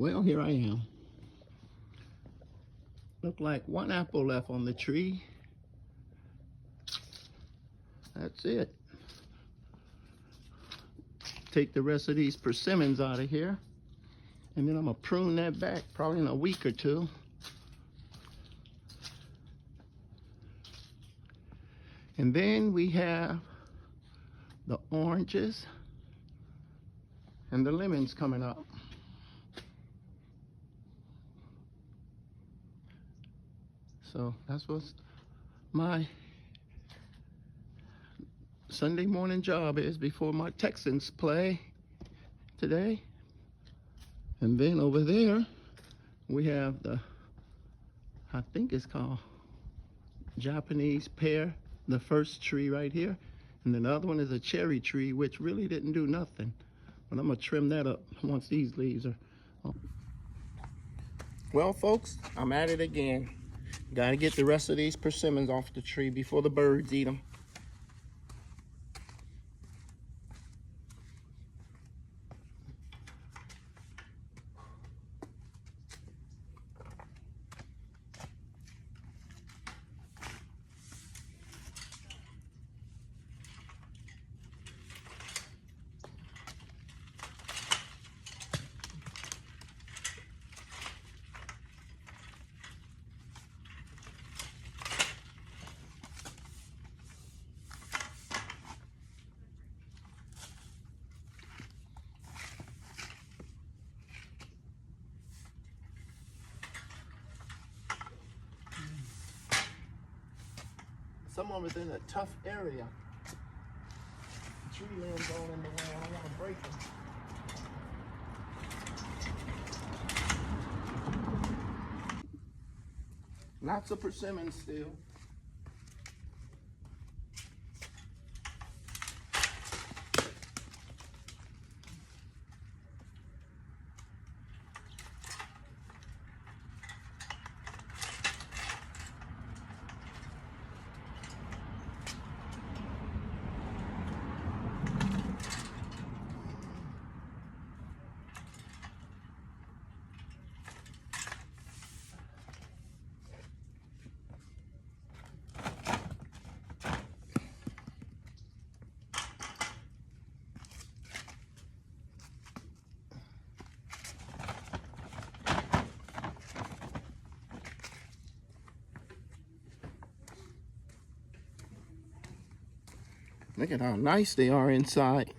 Well, here I am. Look like one apple left on the tree. That's it. Take the rest of these persimmons out of here, and then I'm gonna prune that back probably in a week or two. And then we have the oranges and the lemons coming up. So that's what's my Sunday morning job is before my Texans play today. And then over there we have the, I think it's called Japanese pear, the first tree right here. And then the other one is a cherry tree, which really didn't do nothing. But I'm gonna trim that up once these leaves are up. Well, folks, I'm at it again. Gotta get the rest of these persimmons off the tree before the birds eat them. Some of it's in a tough area. The tree limbs all in the way. I don't want to break them. Lots of persimmons still. Look at how nice they are inside.